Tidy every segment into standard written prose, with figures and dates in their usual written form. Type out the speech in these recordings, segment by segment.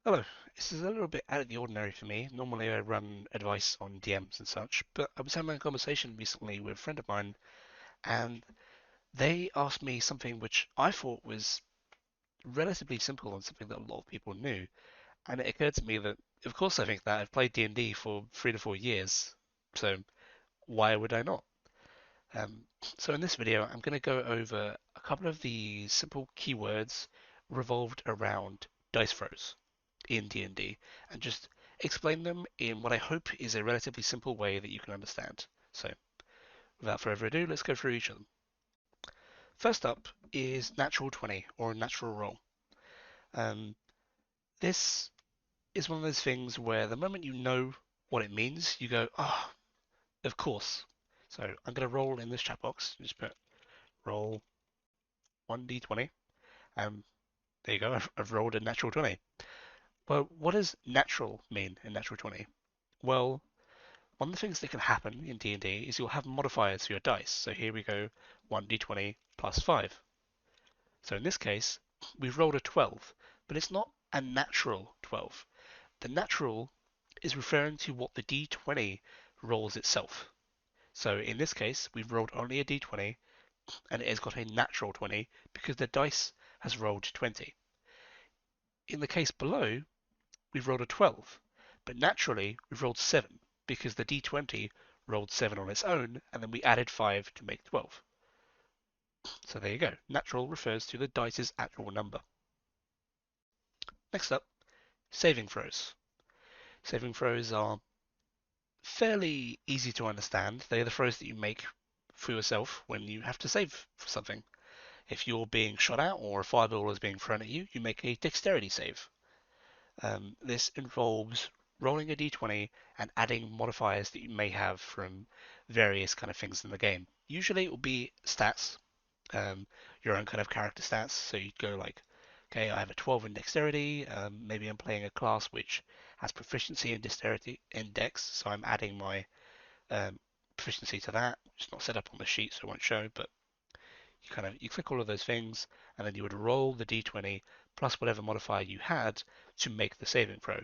Hello, this is a little bit out of the ordinary for me. Normally I run advice on DMs and such, but I was having a conversation recently with a friend of mine and they asked me something which I thought was relatively simple and something that a lot of people knew. And it occurred to me that, of course I think that. I've played D&D for 3 to 4 years, so why would I not? Um, so in this video, I'm going to go over a couple of the simple keywords revolved around dice throws in D&D and just explain them in what I hope is a relatively simple way that you can understand. So, without further ado, let's go through each of them. First up is natural 20 or natural roll. Um, this is one of those things where the moment you know what it means, you go, oh, of course. So I'm going to roll in this chat box. Just put roll 1d20. There you go. I've rolled a natural 20. Well, what does natural mean in natural 20? Well, one of the things that can happen in D&D is you'll have modifiers for your dice. So here we go, 1d20 plus 5. So in this case, we've rolled a 12, but it's not a natural 12. The natural is referring to what the d20 rolls itself. So in this case, we've rolled only a d20, and it has got a natural 20 because the dice has rolled 20. In the case below, we've rolled a 12, but naturally we've rolled 7 because the d20 rolled 7 on its own and then we added 5 to make 12. So there you go. Natural refers to the dice's actual number. Next up, saving throws. Saving throws are fairly easy to understand. They're the throws that you make for yourself when you have to save for something. If you're being shot at or a fireball is being thrown at you, you make a dexterity save. This involves rolling a d20 and adding modifiers that you may have from various kind of things in the game. Usually it will be stats, your own kind of character stats. So you'd go like, okay, I have a 12 in dexterity. Maybe I'm playing a class which has proficiency in dexterity index, so I'm adding my proficiency to that. It's not set up on the sheet, so it won't show, but you click all of those things, and then you would roll the d20 plus whatever modifier you had to make the saving throw.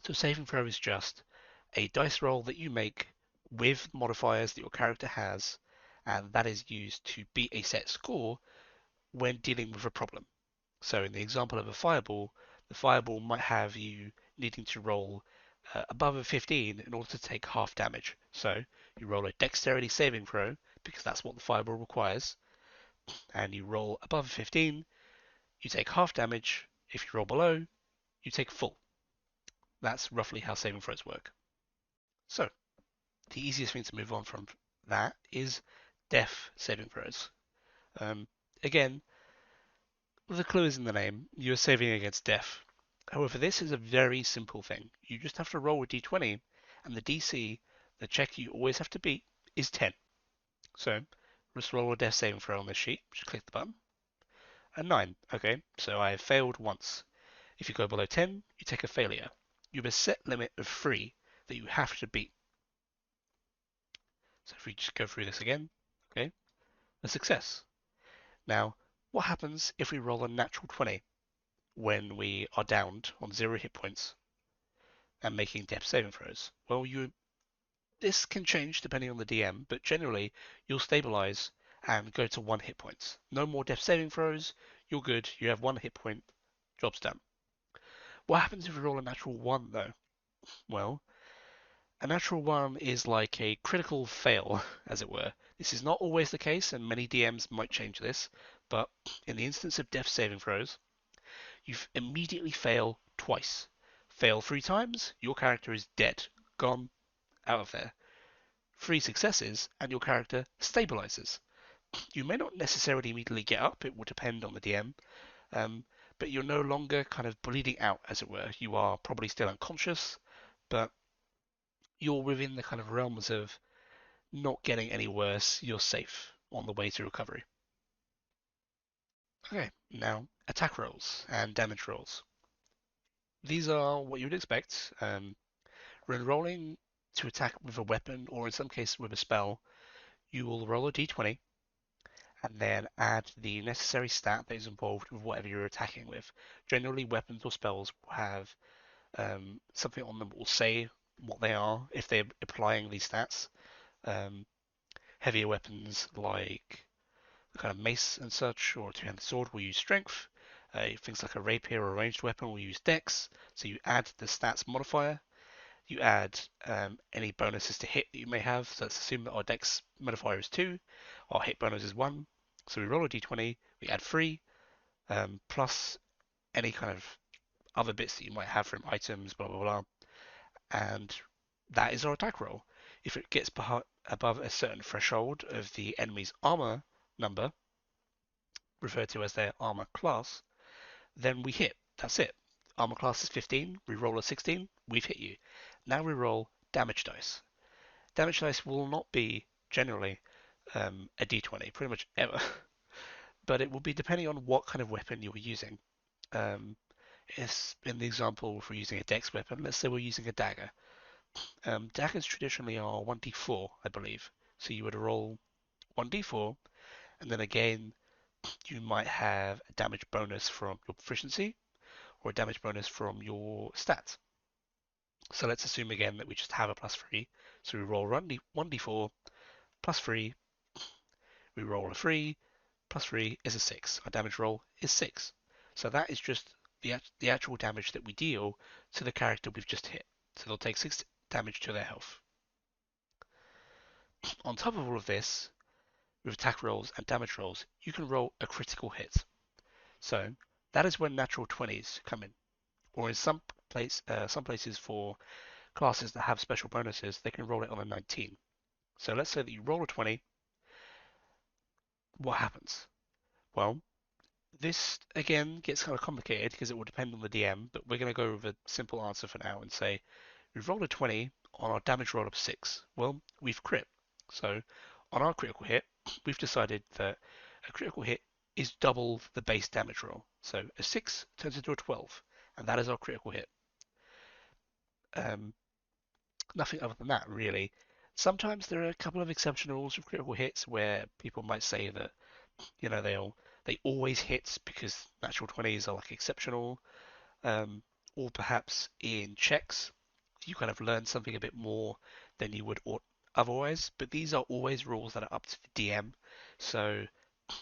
So saving throw is just a dice roll that you make with modifiers that your character has, and that is used to beat a set score when dealing with a problem. So in the example of a fireball, the fireball might have you needing to roll above a 15 in order to take half damage. So you roll a dexterity saving throw because that's what the fireball requires, and you roll above a 15, you take half damage. If you roll below, you take full. That's roughly how saving throws work. So the easiest thing to move on from that is death saving throws. Um, Again, the clue is in the name. You're saving against death. However, this is a very simple thing. You just have to roll a d20, and the DC, the check you always have to beat, is 10. So, just roll a death saving throw on this sheet. Just click the button. A 9. Okay, so I have failed once. If you go below 10, you take a failure. You have a set limit of 3 that you have to beat. So if we just go through this again, okay, a success. Now, what happens if we roll a natural 20 when we are downed on 0 hit points and making death saving throws? Well, this can change depending on the DM, but generally you'll stabilize and go to 1 hit points. No more death saving throws, you're good, you have 1 hit point, job's done. What happens if we roll a natural 1 though? Well, a natural 1 is like a critical fail, as it were. This is not always the case, and many DMs might change this, but in the instance of death saving throws, you immediately fail twice. Fail 3 times, your character is dead, gone, out of there. 3 successes, and your character stabilizes. You may not necessarily immediately get up, it will depend on the DM, um, but you're no longer kind of bleeding out, as it were. You are probably still unconscious, but you're within the kind of realms of not getting any worse. You're safe on the way to recovery. Okay, now attack rolls and damage rolls. These are what you would expect. When rolling to attack with a weapon, or in some cases with a spell, you will roll a d20, and then add the necessary stat that is involved with whatever you're attacking with. Generally, weapons or spells will have something on them that will say what they are if they're applying these stats. Um, Heavier weapons like kind of mace and such, or a two-handed sword will use strength. Things like a rapier or a ranged weapon will use dex. So you add the stats modifier. You add any bonuses to hit that you may have. So let's assume that our dex modifier is 2, our hit bonus is 1. So we roll a d20, we add 3, plus any kind of other bits that you might have from items, blah, blah, blah. And that is our attack roll. If it gets above a certain threshold of the enemy's armor number, referred to as their armor class, then we hit. That's it. Armor class is 15, we roll a 16, we've hit you. Now we roll damage dice. Damage dice will not be generally a d20, pretty much ever, but it will be depending on what kind of weapon you're using. Um, in the example, if we're using a dex weapon, let's say we're using a dagger. Daggers traditionally are 1d4, I believe. So you would roll 1d4, and then again, you might have a damage bonus from your proficiency or a damage bonus from your stats. So let's assume again that we just have a plus 3. So we roll 1d4 plus 3, we roll a 3, plus 3 is a 6. Our damage roll is 6. So that is just the actual damage that we deal to the character we've just hit. So they'll take 6 damage to their health. On top of all of this, with attack rolls and damage rolls, you can roll a critical hit. So that is when natural 20s come in. Or in some places for classes that have special bonuses, they can roll it on a 19. So let's say that you roll a 20. What happens? Well, this again gets kind of complicated because it will depend on the DM, but we're going to go with a simple answer for now and say we've rolled a 20 on our damage roll of 6. Well, we've crit. So on our critical hit, we've decided that a critical hit is double the base damage roll. So a 6 turns into a 12, and that is our critical hit. Um, Nothing other than that, really. Sometimes there are a couple of exception rules with critical hits where people might say that they always hit because natural 20s are like exceptional, um, or perhaps in checks you kind of learn something a bit more than you would otherwise. But these are always rules that are up to the DM. So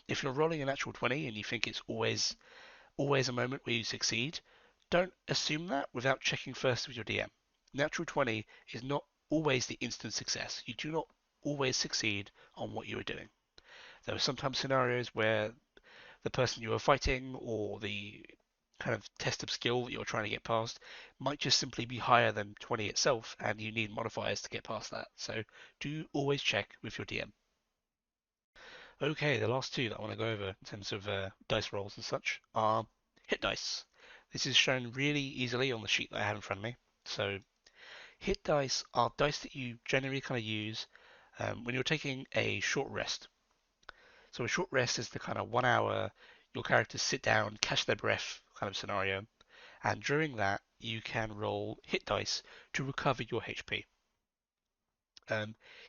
if you're rolling a natural 20 and you think it's always a moment where you succeed, don't assume that without checking first with your DM. Natural 20 is not always the instant success. You do not always succeed on what you are doing. There are sometimes scenarios where the person you are fighting or the kind of test of skill that you're trying to get past might just simply be higher than 20 itself, and you need modifiers to get past that. So do always check with your DM. Okay, the last two that I want to go over in terms of dice rolls and such are hit dice. This is shown really easily on the sheet that I have in front of me. So hit dice are dice that you generally kind of use when you're taking a short rest. So a short rest is the kind of 1 hour your characters sit down, catch their breath kind of scenario, and during that you can roll hit dice to recover your HP.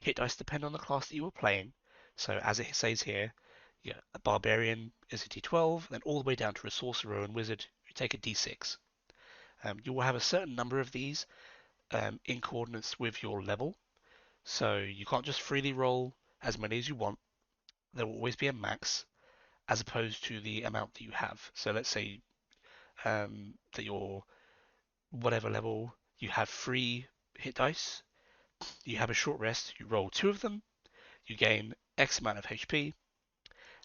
Hit dice depend on the class that you are playing. So as it says here, yeah, a barbarian is a d12, then all the way down to a sorcerer and wizard who take a d6. You will have a certain number of these in coordinates with your level, so you can't just freely roll as many as you want. There will always be a max as opposed to the amount that you have. So let's say that you're whatever level, you have 3 hit dice, you have a short rest, you roll 2 of them, you gain X amount of HP.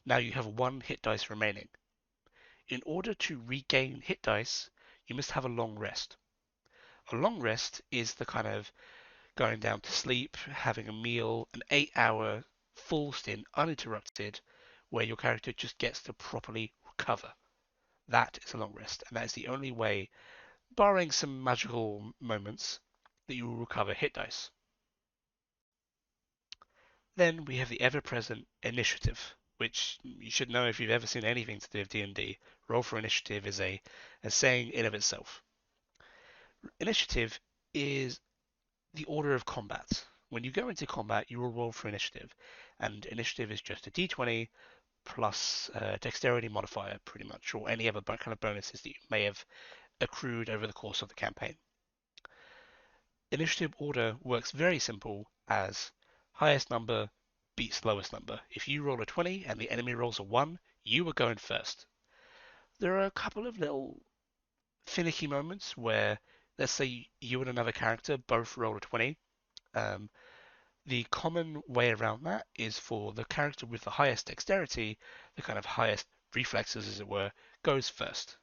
Now you have 1 hit dice remaining. In order to regain hit dice, you must have a long rest. A long rest is the kind of going down to sleep, having a meal, an 8 hour full stint uninterrupted, where your character just gets to properly recover. That is a long rest, and that is the only way, barring some magical moments, that you will recover hit dice. Then we have the ever-present initiative, which you should know if you've ever seen anything to do with D&D. Roll for initiative is a saying in of itself. Initiative is the order of combat. When you go into combat, you will roll for initiative, and initiative is just a d20 plus dexterity modifier, pretty much, or any other kind of bonuses that you may have accrued over the course of the campaign. Initiative order works very simple as highest number beats lowest number. If you roll a 20 and the enemy rolls a 1, you are going first. There are a couple of little finicky moments where, let's say you and another character both roll a 20. Um, the common way around that is for the character with the highest dexterity, the kind of highest reflexes, as it were, goes first.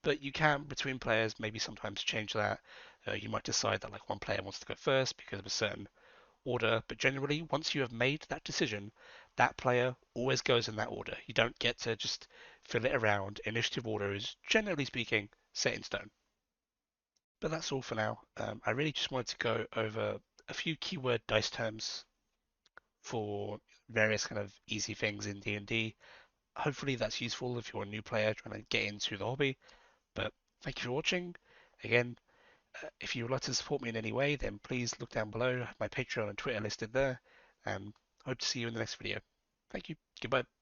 But you can, between players, maybe sometimes change that. You might decide that like one player wants to go first because of a certain order, but generally, once you have made that decision, that player always goes in that order. You don't get to just fill it around. Initiative order is, generally speaking, set in stone. But that's all for now. I really just wanted to go over a few keyword dice terms for various kind of easy things in D&D. Hopefully that's useful if you're a new player trying to get into the hobby. But thank you for watching. Again, if you would like to support me in any way, then please look down below. I have my Patreon and Twitter listed there. And hope to see you in the next video. Thank you. Goodbye.